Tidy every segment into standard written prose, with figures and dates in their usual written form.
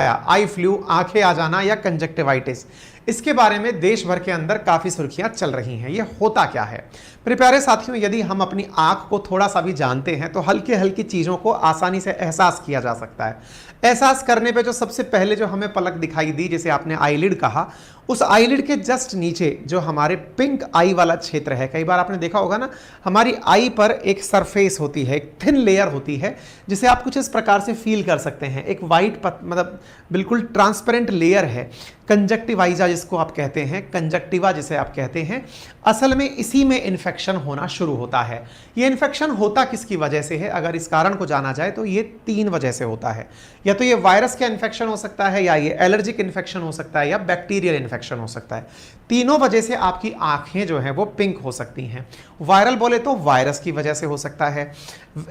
Eye flu, आंखें आ जाना या कंजक्टिवाइटिस, इसके बारे में देश भर के अंदर काफी सुर्खियां चल रही हैं। ये होता क्या है? मेरे प्यारे साथियों, यदि हम अपनी आंख को थोड़ा सा भी जानते हैं तो हल्की हल्की चीजों को आसानी से एहसास किया जा सकता है। एहसास करने पे जो सबसे पहले जो हमें पलक दिखाई दी, जिसे आपने आईलिड कहा, उस आईलिड के जस्ट नीचे जो हमारे पिंक आई वाला क्षेत्र है, कई बार आपने देखा होगा ना, हमारी आई पर एक सरफेस होती है, एक थिन लेयर होती है, जिसे आप कुछ इस प्रकार से फील कर सकते हैं। एक वाइट मतलब बिल्कुल ट्रांसपेरेंट लेयर है, कंजक्टिवाइजा जिसको आप कहते हैं, कंजक्टिवा जिसे आप कहते हैं। असल में इसी में इन्फेक्शन होना शुरू होता है। ये इन्फेक्शन होता किसकी वजह से है? अगर इस कारण को जाना जाए तो ये 3 वजह से होता है। या तो ये वायरस का इन्फेक्शन हो सकता है, या ये एलर्जिक इन्फेक्शन हो सकता है, या बैक्टीरियल इन्फेक्शन हो सकता है। तीनों वजह से आपकी आंखें जो हैं वो पिंक हो सकती हैं। वायरल बोले तो वायरस की वजह से हो सकता है।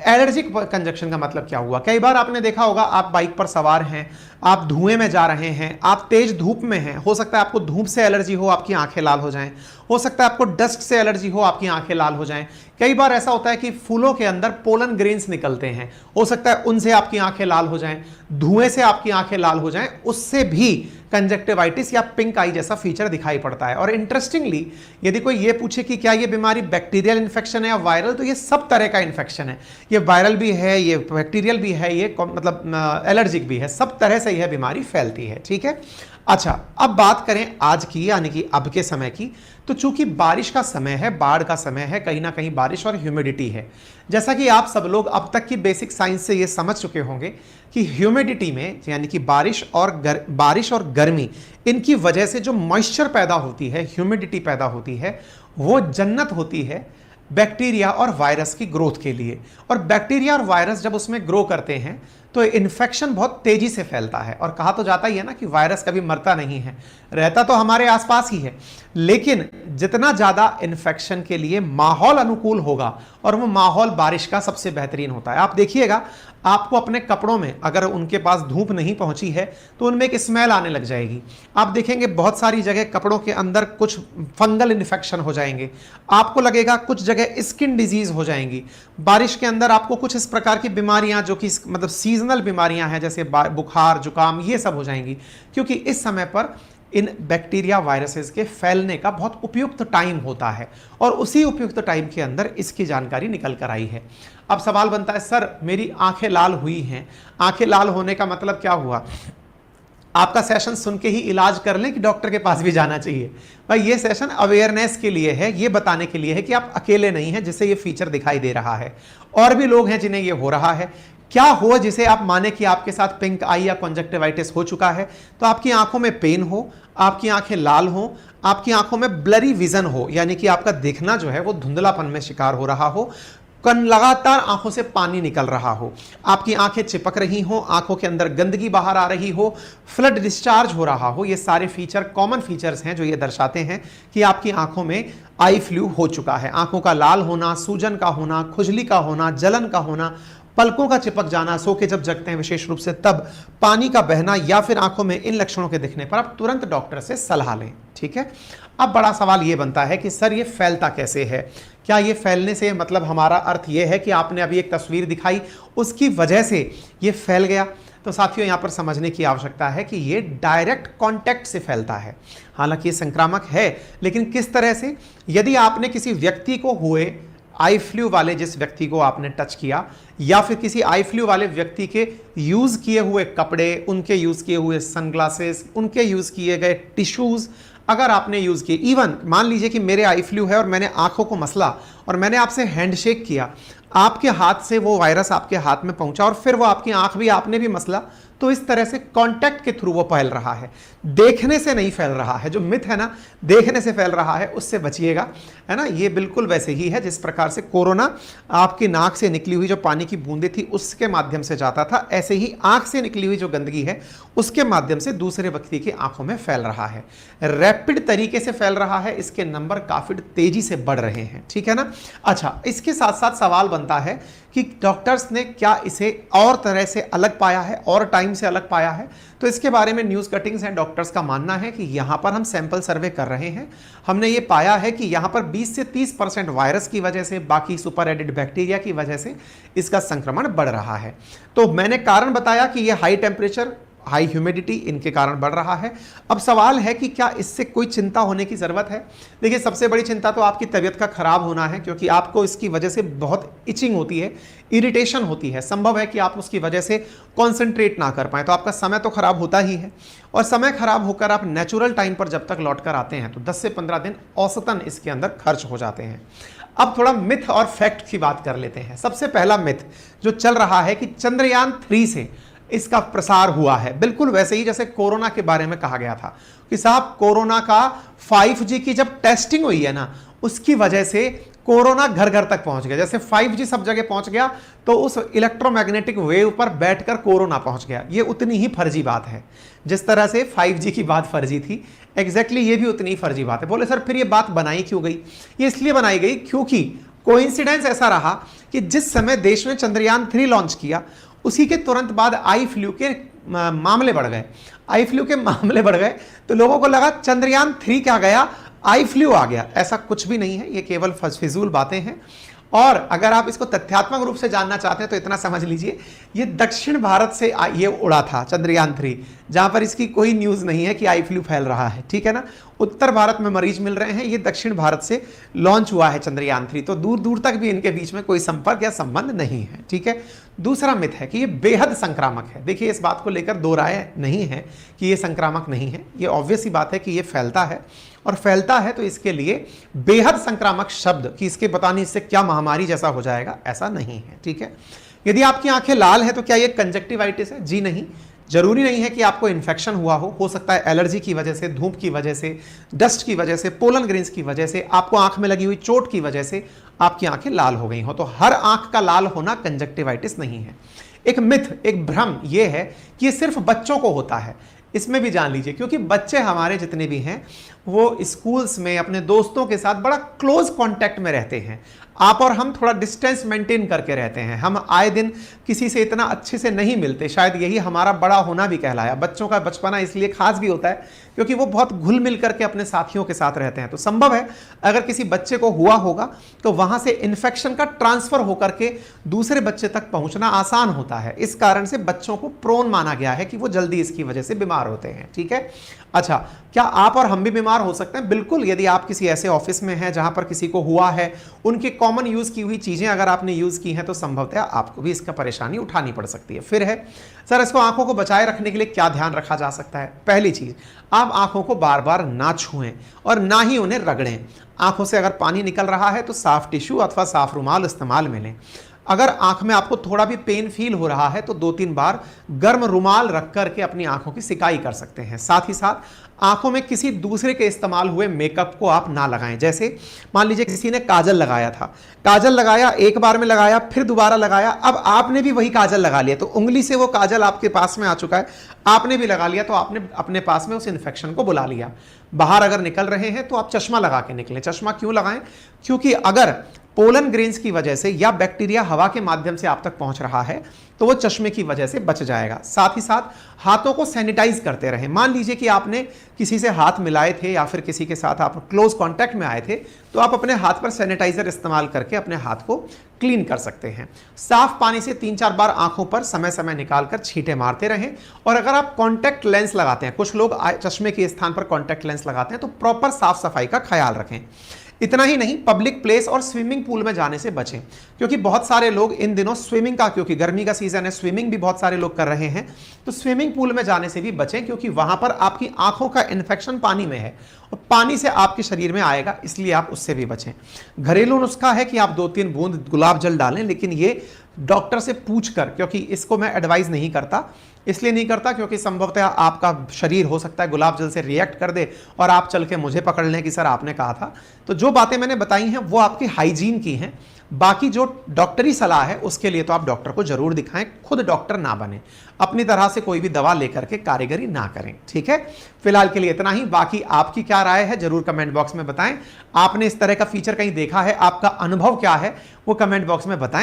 एलर्जिक कंजक्शन का मतलब क्या हुआ? कई बार आपने देखा होगा, आप बाइक पर सवार हैं, आप धुएं में जा रहे हैं, आप तेज धूप में हैं, हो सकता है आपको धूप से एलर्जी हो, आपकी आंखें लाल हो जाएं। हो सकता है आपको डस्ट से एलर्जी हो, आपकी आंखें लाल हो जाएं। कई बार ऐसा होता है कि फूलों के अंदर पोलन ग्रेन्स निकलते हैं, हो सकता है उनसे आपकी आंखें लाल हो जाएं। धुएं से आपकी आंखें लाल हो जाएं, उससे भी कंजक्टिवाइटिस या पिंक आई जैसा फीचर दिखाई पड़ता है। और इंटरेस्टिंगली, यदि कोई ये पूछे कि क्या ये बीमारी बैक्टीरियल इन्फेक्शन है या वायरल, तो ये सब तरह का इन्फेक्शन है। ये वायरल भी है, ये बैक्टीरियल भी है, ये मतलब एलर्जिक भी है, सब तरह से यह बीमारी फैलती है। ठीक है, अच्छा, अब बात करें आज की, यानी कि अब के समय की, तो चूंकि बारिश का समय है, बाढ़ का समय है, कहीं ना कहीं बारिश और ह्यूमिडिटी है। जैसा कि आप सब लोग अब तक की बेसिक साइंस से ये समझ चुके होंगे कि ह्यूमिडिटी में, यानी कि बारिश और गर्मी, इनकी वजह से जो मॉइस्चर पैदा होती है, ह्यूमिडिटी पैदा होती है, वो जन्नत होती है बैक्टीरिया और वायरस की ग्रोथ के लिए। और बैक्टीरिया और वायरस जब उसमें ग्रो करते हैं तो इन्फेक्शन बहुत तेजी से फैलता है। और कहा तो जाता ही है ना कि वायरस कभी मरता नहीं है, रहता तो हमारे आसपास ही है, लेकिन जितना ज्यादा इन्फेक्शन के लिए माहौल अनुकूल होगा, और वो माहौल बारिश का सबसे बेहतरीन होता है। आप देखिएगा, आपको अपने कपड़ों में अगर उनके पास धूप नहीं पहुंची है तो उनमें एक स्मेल आने लग जाएगी। आप देखेंगे बहुत सारी जगह कपड़ों के अंदर कुछ फंगल इन्फेक्शन हो जाएंगे, आपको लगेगा कुछ जगह स्किन डिजीज हो जाएंगी। बारिश के अंदर आपको कुछ इस प्रकार की बीमारियां, जो कि मतलब सीजनल बीमारियां हैं, जैसे बुखार, जुकाम, ये सब हो जाएंगी, क्योंकि इस समय पर इन बैक्टीरिया वायरसेस के फैलने का बहुत उपयुक्त टाइम होता है, और उसी उपयुक्त टाइम के अंदर इसकी जानकारी निकल कर आई है। अब सवाल बनता है, सर मेरी आंखें लाल हुई हैं, आंखें लाल होने का मतलब क्या हुआ? आपका सेशन सुन के ही इलाज कर लें कि डॉक्टर के पास भी जाना चाहिए? भाई, ये सेशन अवेयरनेस के लिए है, ये बताने के लिए है कि आप अकेले नहीं हैं जिसे ये फीचर दिखाई दे रहा है, और भी लोग हैं जिन्हें ये हो रहा है। क्या हो जिसे आप माने कि आपके साथ पिंक आई या कंजक्टिवाइटिस हो चुका है? तो आपकी आंखों में पेन हो, आपकी आंखें लाल हो, आपकी आंखों में ब्लरी विजन हो, यानी कि आपका देखना जो है वो धुंधलापन में शिकार हो रहा हो, लगातार आंखों से पानी निकल रहा हो, आपकी आंखें चिपक रही हो, आंखों के अंदर गंदगी बाहर आ रही हो, फ्लड डिस्चार्ज हो रहा हो, ये सारे फीचर कॉमन फीचर्स हैं जो ये दर्शाते हैं कि आपकी आंखों में आई फ्लू हो चुका है। आंखों का लाल होना, सूजन का होना, खुजली का होना, जलन का होना, पलकों का चिपक जाना, सो के जब जगते हैं विशेष रूप से तब, पानी का बहना, या फिर आंखों में इन लक्षणों के दिखने पर आप तुरंत डॉक्टर से सलाह लें। ठीक है, अब बड़ा सवाल ये बनता है कि सर ये फैलता कैसे है? क्या ये फैलने से मतलब हमारा अर्थ ये है कि आपने अभी एक तस्वीर दिखाई, उसकी वजह से ये फैल गया? तो साथियों, यहां पर समझने की आवश्यकता है कि ये डायरेक्ट कांटेक्ट से फैलता है। हालांकि ये संक्रामक है, लेकिन किस तरह से? यदि आपने किसी व्यक्ति को हुए आई फ्लू वाले जिस व्यक्ति को आपने टच किया, या फिर किसी आई फ्लू वाले व्यक्ति के यूज किए हुए कपड़े, उनके यूज किए हुए सनग्लासेस, उनके यूज किए गए टिश्यूज अगर आपने यूज किए, इवन मान लीजिए कि मेरे आई फ्लू है और मैंने आंखों को मसला और मैंने आपसे हैंडशेक किया, आपके हाथ से वो वायरस आपके हाथ में पहुंचा और फिर वो आपकी आंख भी आपने भी मसला, तो इस तरह से कांटेक्ट के थ्रू वो फैल रहा है, देखने से नहीं फैल रहा है। जो मिथ है ना, देखने से फैल रहा है, उससे बचिएगा, है ना। ये बिल्कुल वैसे ही है जिस प्रकार से कोरोना आपकी नाक से निकली हुई जो पानी की बूंदें थी उसके माध्यम से जाता था, ऐसे ही आंख से निकली हुई जो गंदगी है उसके माध्यम से दूसरे व्यक्ति की आंखों में फैल रहा है। रैपिड तरीके से फैल रहा है, इसके नंबर काफी तेजी से बढ़ रहे हैं, ठीक है ना। अच्छा, इसके साथ साथ सवाल बनता है कि डॉक्टर्स ने क्या इसे और तरह से अलग पाया है और टाइम से अलग पाया है? तो इसके बारे में न्यूज़ कटिंग्स हैं। डॉक्टर्स का मानना है कि यहाँ पर हम सैंपल सर्वे कर रहे हैं, हमने ये पाया है कि यहाँ पर 20 से 30% वायरस की वजह से, बाकी सुपर एडेड बैक्टीरिया की वजह से इसका संक्रमण बढ़ रहा है। तो मैंने कारण बताया कि ये हाई टेम्परेचर हाई ह्यूमिडिटी इनके कारण बढ़ रहा है। अब सवाल है कि क्या इससे कोई चिंता होने की ज़रूरत है? देखिए, सबसे बड़ी चिंता तो आपकी तबीयत का खराब होना है, क्योंकि आपको इसकी वजह से बहुत इचिंग होती है, इरिटेशन होती है। संभव है कि आप उसकी वजह से कॉन्सेंट्रेट ना कर पाएँ, तो आपका समय तो खराब होता ही है। और समय खराब होकर आप नेचुरल टाइम पर जब तक लौट कर आते हैं तो 10 से 15 दिन औसतन इसके अंदर खर्च हो जाते हैं। अब थोड़ा मिथ और फैक्ट की बात कर लेते हैं। सबसे पहला मिथ जो चल रहा है कि चंद्रयान 3 से इसका प्रसार हुआ है, बिल्कुल वैसे ही जैसे कोरोना के बारे में कहा गया था कि साहब कोरोना का 5G की जब टेस्टिंग हुई है ना, उसकी वजह से कोरोना घर घर तक पहुंच गया। जैसे 5G सब जगह पहुंच गया तो उस इलेक्ट्रोमैग्नेटिक वेव पर बैठकर कोरोना पहुंच गया। ये उतनी ही फर्जी बात है जिस तरह से 5G की बात फर्जी थी, एग्जैक्टली ये भी उतनी ही फर्जी बात है। बोले सर फिर ये बात बनाई क्यों गई? ये इसलिए बनाई गई क्योंकि कोइंसिडेंस ऐसा रहा कि जिस समय देश में चंद्रयान 3 लॉन्च किया उसी के तुरंत बाद आई फ्लू के मामले बढ़ गए। आई फ्लू के मामले बढ़ गए तो लोगों को लगा चंद्रयान 3 क्या गया, आई फ्लू आ गया। ऐसा कुछ भी नहीं है, ये केवल फिजूल बातें हैं। और अगर आप इसको तथ्यात्मक रूप से जानना चाहते हैं तो इतना समझ लीजिए, ये दक्षिण भारत से ये उड़ा था चंद्रयान 3, जहां पर इसकी कोई न्यूज़ नहीं है कि आई फ्लू फैल रहा है, ठीक है ना। उत्तर भारत में मरीज मिल रहे हैं, ये दक्षिण भारत से लॉन्च हुआ है चंद्रयान 3, तो दूर दूर तक भी इनके बीच में कोई संपर्क या संबंध नहीं है, ठीक है। दूसरा मिथ है कि ये बेहद संक्रामक है। देखिए, इस बात को लेकर दो राय नहीं है कि ये संक्रामक नहीं है। ये ऑब्वियस ही बात है कि ये फैलता है, और फैलता है तो इसके लिए बेहद संक्रामक शब्द कि इसके पता नहीं इससे क्या महामारी जैसा हो जाएगा, ऐसा नहीं है, ठीक है। यदि आपकी आंखें लाल है तो क्या ये कंजक्टिवाइटिस है? जी नहीं। जरूरी नहीं है कि आपको इन्फेक्शन हुआ हो सकता है एलर्जी की वजह से, धूप की वजह से, डस्ट की वजह से, पोलन ग्रेन्स की वजह से, आपको आंख में लगी हुई चोट की वजह से आपकी आंखें लाल हो गई हो। तो हर आंख का लाल होना कंजक्टिवाइटिस नहीं है। एक मिथ, एक भ्रम यह है कि ये सिर्फ बच्चों को होता है। इसमें भी जान लीजिए, क्योंकि बच्चे हमारे जितने भी हैं वो स्कूल्स में अपने दोस्तों के साथ बड़ा क्लोज कांटेक्ट में रहते हैं। आप और हम थोड़ा डिस्टेंस मेंटेन करके रहते हैं, हम आए दिन किसी से इतना अच्छे से नहीं मिलते। शायद यही हमारा बड़ा होना भी कहलाया। बच्चों का बचपना इसलिए खास भी होता है क्योंकि वो बहुत घुल मिल करके अपने साथियों के साथ रहते हैं। तो संभव है अगर किसी बच्चे को हुआ होगा तो वहां से इन्फेक्शन का ट्रांसफर होकर के दूसरे बच्चे तक पहुंचना आसान होता है। इस कारण से बच्चों को प्रोन माना गया है कि वो जल्दी इसकी वजह से बीमार होते हैं, ठीक है। अच्छा, क्या आप और हम भी बीमार हो सकते हैं? बिल्कुल। यदि आप किसी ऐसे ऑफिस में हैं जहां पर किसी को हुआ है, उनके कॉमन यूज की हुई चीजें अगर आपने यूज की हैं तो संभवतः आपको भी इसका परेशानी उठानी पड़ सकती है। फिर है सर, इसको आंखों को बचाए रखने के लिए क्या ध्यान रखा जा सकता है? पहली चीज, आप आंखों को बार बार ना छुएं और ना ही उन्हें रगड़ें। आंखों से अगर पानी निकल रहा है तो साफ टिश्यू अथवा साफ रुमाल इस्तेमाल में लें। अगर आंख में आपको थोड़ा भी पेन फील हो रहा है तो 2-3 बार गर्म रुमाल रख करके अपनी आंखों की सिकाई कर सकते हैं। साथ ही साथ आंखों में किसी दूसरे के इस्तेमाल हुए मेकअप को आप ना लगाएं। जैसे मान लीजिए किसी ने काजल लगाया था, काजल लगाया, एक बार में लगाया, फिर दोबारा लगाया, अब आपने भी वही काजल लगा लिया तो उंगली से वो काजल आपके पास में आ चुका है, आपने भी लगा लिया तो आपने अपने पास में उस इन्फेक्शन को बुला लिया। बाहर अगर निकल रहे हैं तो आप चश्मा लगा के निकलें। चश्मा क्यों लगाएं? क्योंकि अगर पोलन ग्रेन्स की वजह से या बैक्टीरिया हवा के माध्यम से आप तक पहुंच रहा है तो वो चश्मे की वजह से बच जाएगा। साथ ही साथ हाथों को सैनिटाइज करते रहें। मान लीजिए कि आपने किसी से हाथ मिलाए थे या फिर किसी के साथ आप क्लोज कांटेक्ट में आए थे तो आप अपने हाथ पर सैनिटाइजर इस्तेमाल करके अपने हाथ को क्लीन कर सकते हैं। साफ पानी से 3-4 बार आंखों पर समय समय निकालकर छींटे मारते रहें। और अगर आप कॉन्टैक्ट लेंस लगाते हैं, कुछ लोग चश्मे के स्थान पर कॉन्टैक्ट लेंस लगाते हैं, तो प्रॉपर साफ सफाई का ख्याल रखें। इतना ही नहीं, पब्लिक प्लेस और स्विमिंग पूल में जाने से बचें, क्योंकि बहुत सारे लोग इन दिनों स्विमिंग का, क्योंकि गर्मी का सीजन है, स्विमिंग भी बहुत सारे लोग कर रहे हैं, तो स्विमिंग पूल में जाने से भी बचें, क्योंकि वहां पर आपकी आंखों का इन्फेक्शन पानी में है और पानी से आपके शरीर में आएगा, इसलिए आप उससे भी बचें। घरेलू नुस्खा है कि आप 2-3 बूंद गुलाब जल डालें, लेकिन ये डॉक्टर से पूछकर, क्योंकि इसको मैं एडवाइस नहीं करता। इसलिए नहीं करता क्योंकि संभवतः आपका शरीर हो सकता है गुलाब जल से रिएक्ट कर दे और आप चल के मुझे पकड़ लें कि सर आपने कहा था। तो जो बातें मैंने बताई हैं वो आपकी हाइजीन की हैं। बाकी जो डॉक्टरी सलाह है उसके लिए तो आप डॉक्टर को जरूर दिखाएं, खुद डॉक्टर ना बने, अपनी तरह से कोई भी दवा लेकर के कारीगरी ना करें, ठीक है। फिलहाल के लिए इतना ही। बाकी आपकी क्या राय है जरूर कमेंट बॉक्स में बताएं। आपने इस तरह का फीचर कहीं देखा है, आपका अनुभव क्या है वो कमेंट बॉक्स में बताएं।